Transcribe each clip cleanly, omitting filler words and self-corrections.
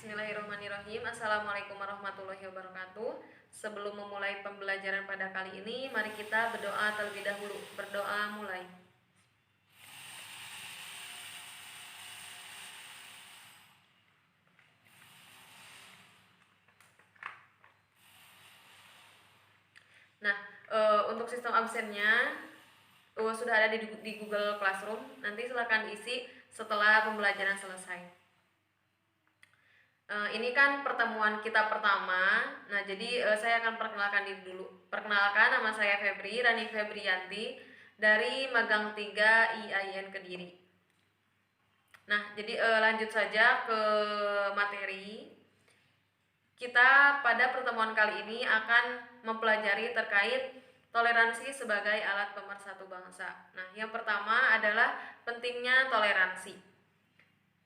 Bismillahirrahmanirrahim. Assalamualaikum warahmatullahi wabarakatuh. Sebelum memulai pembelajaran pada kali ini, mari kita berdoa terlebih dahulu. Berdoa mulai. Nah, untuk sistem absennya sudah ada di Google Classroom. Nanti silakan diisi setelah pembelajaran selesai. Ini kan pertemuan kita pertama. Nah, jadi saya akan perkenalkan diri dulu. Perkenalkan, nama saya Febri, Rani Febrianti dari Magang 3 IAIN Kediri. Nah, jadi lanjut saja ke materi. Kita pada pertemuan kali ini akan mempelajari terkait toleransi sebagai alat pemersatu bangsa. Nah, yang pertama adalah pentingnya toleransi.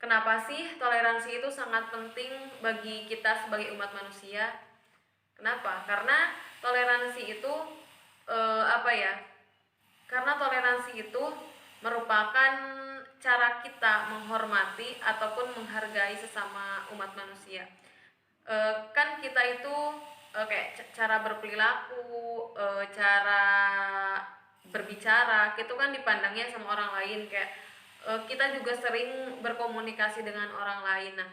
Kenapa sih toleransi itu sangat penting bagi kita sebagai umat manusia? Kenapa? Karena toleransi itu Karena toleransi itu merupakan cara kita menghormati ataupun menghargai sesama umat manusia. Kan kita itu kayak cara berperilaku, cara berbicara, itu kan dipandangnya sama orang lain, kayak kita juga sering berkomunikasi dengan orang lain. Nah,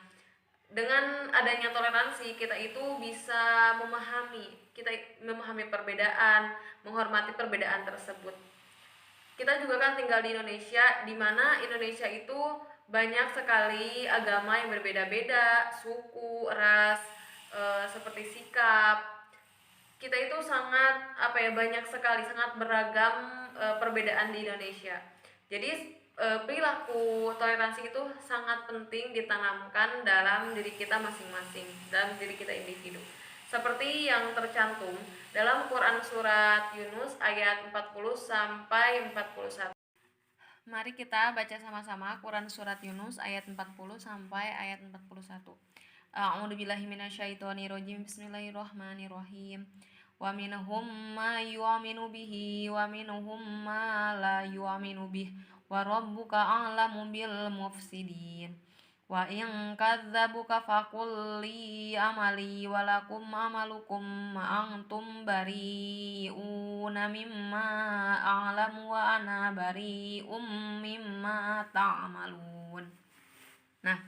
dengan adanya toleransi, kita itu bisa memahami perbedaan, menghormati perbedaan tersebut. Kita juga kan tinggal di Indonesia, di mana Indonesia itu banyak sekali agama yang berbeda-beda, suku, ras, seperti sikap. Kita itu sangat banyak sekali, sangat beragam perbedaan di Indonesia. Jadi perilaku toleransi itu sangat penting ditanamkan dalam diri kita masing-masing, dalam diri kita individu. Seperti yang tercantum dalam Quran surat Yunus ayat 40 sampai 41. Mari kita baca sama-sama Quran surat Yunus ayat 40 sampai ayat 41. A'udzubillahi minasyaitonirrajim. Bismillahirrahmanirrahim. Wa minhum ma yu'minu bihi wa minhum ma la yu'minu bihi wa rabbuka a'lamu bil mufsidin. Wa in kadzabuka faqul li amali wa lakum amalukum ma antum bari'una mimma a'lamu wa ana bari'um mimma ta'malun. Nah,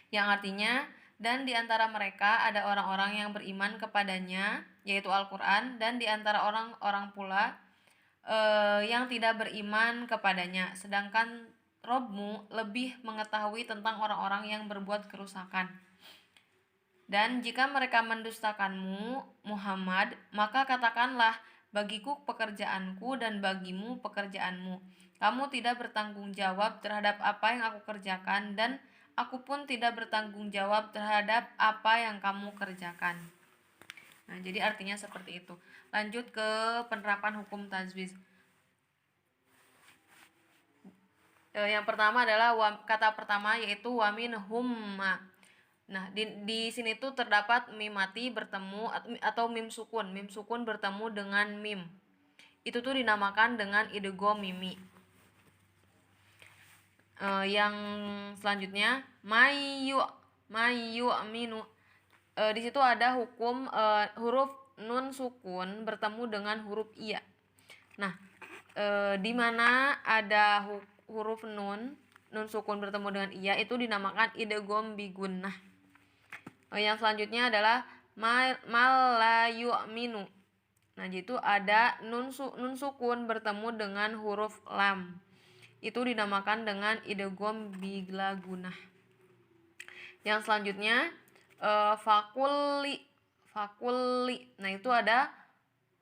yang artinya, dan di antara mereka ada orang-orang yang beriman kepadanya, yaitu Al-Quran, dan di antara orang-orang pula yang tidak beriman kepadanya, sedangkan Robmu lebih mengetahui tentang orang-orang yang berbuat kerusakan. Dan jika mereka mendustakanmu, Muhammad, maka katakanlah, bagiku pekerjaanku dan bagimu pekerjaanmu. Kamu tidak bertanggung jawab terhadap apa yang aku kerjakan, dan aku pun tidak bertanggung jawab terhadap apa yang kamu kerjakan. Nah, jadi artinya seperti itu. Lanjut ke penerapan hukum tajwid. Yang pertama adalah kata pertama yaitu wa minhum. Nah, di sini tuh terdapat mim mati bertemu atau mim sukun. Mim sukun bertemu dengan mim. Itu tuh dinamakan dengan idgham mimi. Yang selanjutnya mayu minu. Di situ ada hukum huruf nun sukun bertemu dengan huruf iya. Nah, di mana ada huruf nun sukun bertemu dengan iya itu dinamakan idgham bigunnah. Yang selanjutnya adalah mal la yu'minu. Nah, itu ada nun sukun bertemu dengan huruf lam. Itu dinamakan dengan idgham biglagunah. Yang selanjutnya fakulli. Nah, itu ada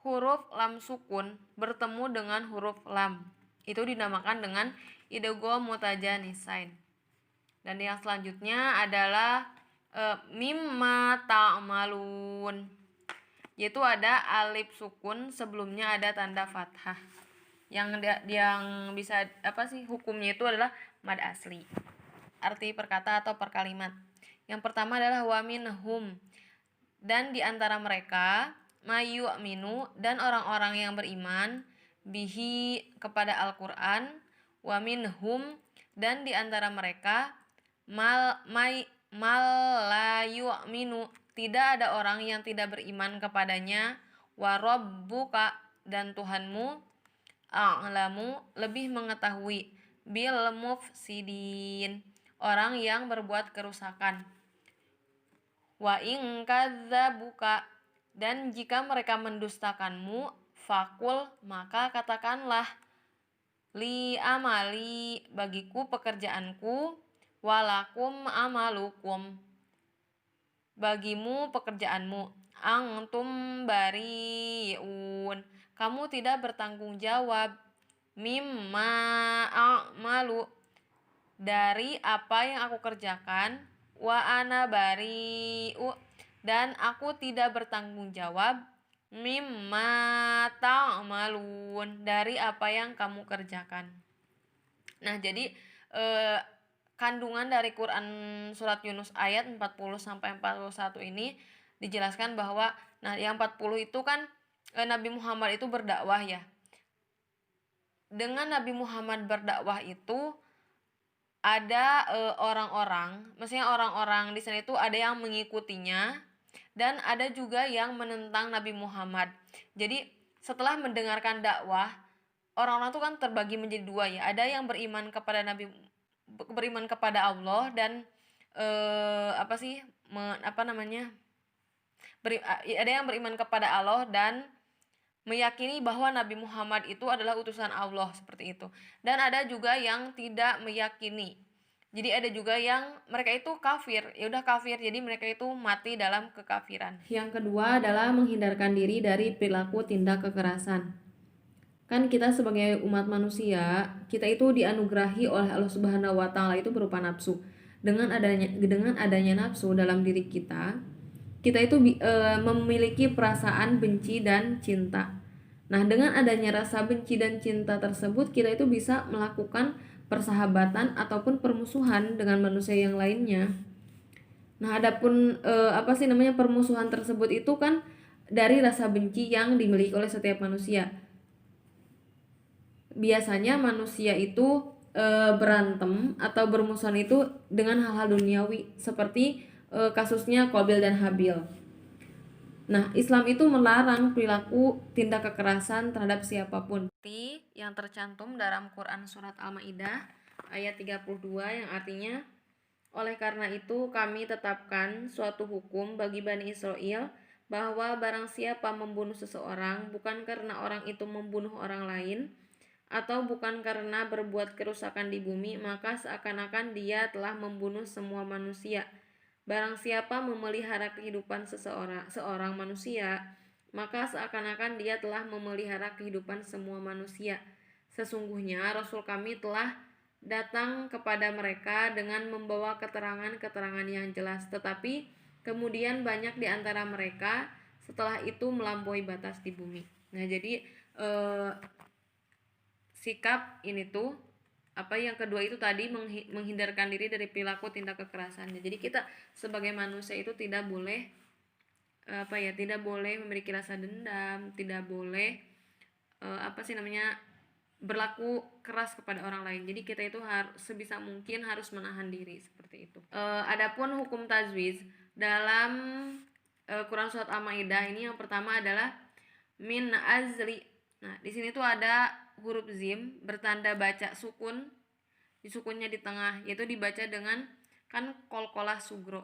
huruf lam sukun bertemu dengan huruf lam. Itu dinamakan dengan idgham mutajanisain. Dan yang selanjutnya adalah mimma ta'malun. Yaitu ada alif sukun, sebelumnya ada tanda fathah. Yang bisa hukumnya itu adalah mad asli. Arti perkata atau perkalimat. Yang pertama adalah wa minhum. Dan di antara mereka mayu minu, dan orang-orang yang beriman bihi kepada Al-Quran, wa minhum, dan di antara mereka mal la yu'minu, tidak ada orang yang tidak beriman kepadanya, wa rabbuka, dan Tuhanmu, a'lamu, lebih mengetahui, bil mufsidin, orang yang berbuat kerusakan. Wa in kadzabuka, dan jika mereka mendustakanmu, fakul, maka katakanlah, li amali, bagiku pekerjaanku, walakum amalukum, bagimu pekerjaanmu, antum bariun, kamu tidak bertanggung jawab, mimma a'malu, dari apa yang aku kerjakan, wa ana bariu, dan aku tidak bertanggung jawab, mimma ta'malun, dari apa yang kamu kerjakan. Nah, jadi kandungan dari Quran surat Yunus ayat 40 sampai 41 ini dijelaskan bahwa yang 40 itu kan Nabi Muhammad itu berdakwah ya. Dengan Nabi Muhammad berdakwah itu ada orang-orang, maksudnya orang-orang di sana itu ada yang mengikutinya dan ada juga yang menentang Nabi Muhammad. Jadi setelah mendengarkan dakwah, orang-orang itu kan terbagi menjadi dua ya. Ada yang beriman kepada Allah dan ada yang beriman kepada Allah dan meyakini bahwa Nabi Muhammad itu adalah utusan Allah, seperti itu. Dan ada juga yang tidak meyakini. Jadi ada juga yang mereka itu kafir, ya udah kafir, jadi mereka itu mati dalam kekafiran. Yang kedua adalah menghindarkan diri dari perilaku tindak kekerasan. Kan kita sebagai umat manusia, kita itu dianugerahi oleh Allah Subhanahu wa taala itu berupa nafsu. Dengan adanya nafsu dalam diri kita itu memiliki perasaan benci dan cinta. Nah, dengan adanya rasa benci dan cinta tersebut, kita itu bisa melakukan persahabatan ataupun permusuhan dengan manusia yang lainnya. Nah, adapun permusuhan tersebut itu kan dari rasa benci yang dimiliki oleh setiap manusia. Biasanya manusia itu berantem atau bermusuhan itu dengan hal-hal duniawi seperti kasusnya Qabil dan Habil. Nah, Islam itu melarang perilaku tindak kekerasan terhadap siapapun. Seperti yang tercantum dalam Quran surat Al-Maidah ayat 32 yang artinya, oleh karena itu kami tetapkan suatu hukum bagi Bani Israel bahwa barang siapa membunuh seseorang bukan karena orang itu membunuh orang lain atau bukan karena berbuat kerusakan di bumi, maka seakan-akan dia telah membunuh semua manusia. Barang siapa memelihara kehidupan seorang manusia, maka seakan-akan dia telah memelihara kehidupan semua manusia. Sesungguhnya Rasul kami telah datang kepada mereka dengan membawa keterangan-keterangan yang jelas, tetapi kemudian banyak di antara mereka setelah itu melampaui batas di bumi. Nah, jadi sikap ini tuh yang kedua itu tadi menghindarkan diri dari perilaku tindak kekerasan. Jadi kita sebagai manusia itu tidak boleh tidak boleh memiliki rasa dendam, tidak boleh berlaku keras kepada orang lain. Jadi kita itu sebisa mungkin harus menahan diri seperti itu. Adapun hukum tajwiz dalam Quran surat Al-Maidah ini yang pertama adalah min azli. Nah, di sini tuh ada huruf zim bertanda baca sukun, sukunnya di tengah, yaitu dibaca dengan kan kolkolah sugro.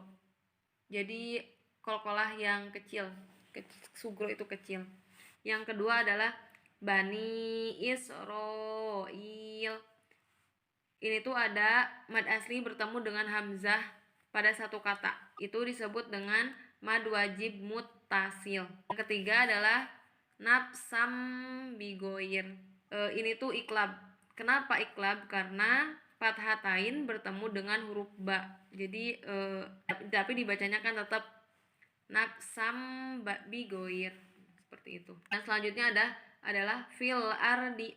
Jadi kolkolah yang kecil, sugro itu kecil. Yang kedua adalah Bani Israil. Ini tuh ada mad asli bertemu dengan hamzah pada satu kata. Itu disebut dengan mad wajib muttasil. Yang ketiga adalah nafsam bigoir. Ini tuh iklab. Kenapa iklab? Karena fathatain bertemu dengan huruf ba. Jadi tapi dibacanya kan tetap nafsam bigoir seperti itu. Dan selanjutnya adalah fil ardi.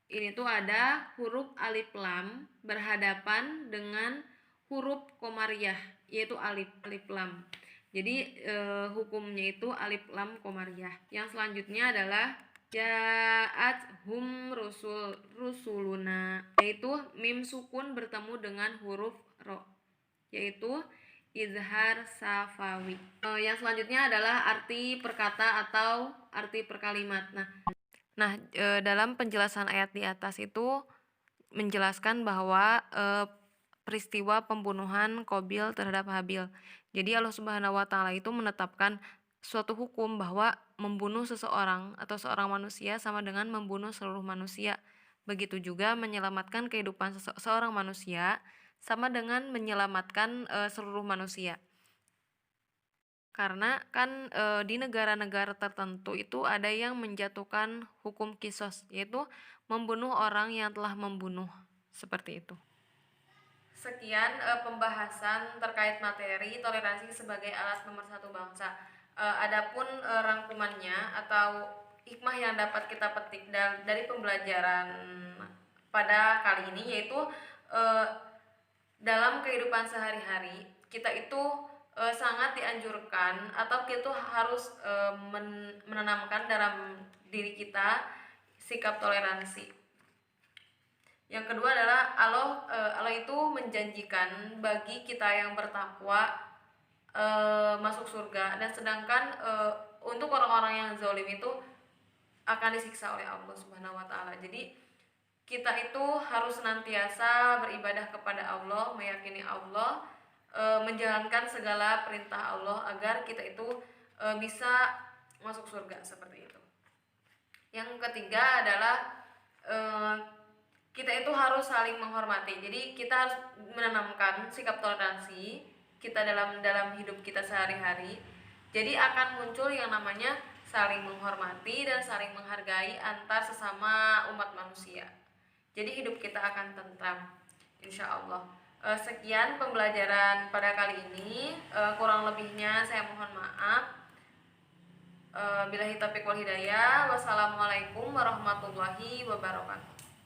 Ini tuh ada huruf alif lam berhadapan dengan huruf komariah, yaitu alif lam. Jadi hukumnya itu alif lam komariah. Yang selanjutnya adalah ja'at hum rusuluna, yaitu mim sukun bertemu dengan huruf ro, yaitu Izhar Safawi. Yang selanjutnya adalah arti perkata atau arti perkalimat. Dalam penjelasan ayat di atas itu menjelaskan bahwa peristiwa pembunuhan Qabil terhadap Habil. Jadi Allah Subhanahu wa taala itu menetapkan suatu hukum bahwa membunuh seseorang atau seorang manusia sama dengan membunuh seluruh manusia. Begitu juga menyelamatkan kehidupan seorang manusia sama dengan menyelamatkan seluruh manusia. Karena kan di negara-negara tertentu itu ada yang menjatuhkan hukum kisos, yaitu membunuh orang yang telah membunuh, seperti itu. Sekian pembahasan terkait materi toleransi sebagai alat pemersatu bangsa. Adapun rangkumannya atau hikmah yang dapat kita petik dari pembelajaran pada kali ini, yaitu dalam kehidupan sehari-hari kita itu sangat dianjurkan atau kita harus menanamkan dalam diri kita sikap toleransi. Yang kedua adalah Allah itu menjanjikan bagi kita yang bertakwa masuk surga, dan sedangkan untuk orang-orang yang zalim itu akan disiksa oleh Allah Subhanahu wa taala. Jadi kita itu harus senantiasa beribadah kepada Allah, meyakini Allah, menjalankan segala perintah Allah agar kita itu bisa masuk surga, seperti itu. Yang ketiga adalah kita itu harus saling menghormati. Jadi kita harus menanamkan sikap toleransi kita dalam hidup kita sehari-hari. Jadi akan muncul yang namanya saling menghormati dan saling menghargai antar sesama umat manusia. Jadi hidup kita akan tentram, insya Allah. Sekian pembelajaran pada kali ini. Kurang lebihnya saya mohon maaf. Billahi taufiq wal hidayah. Wassalamualaikum warahmatullahi wabarakatuh.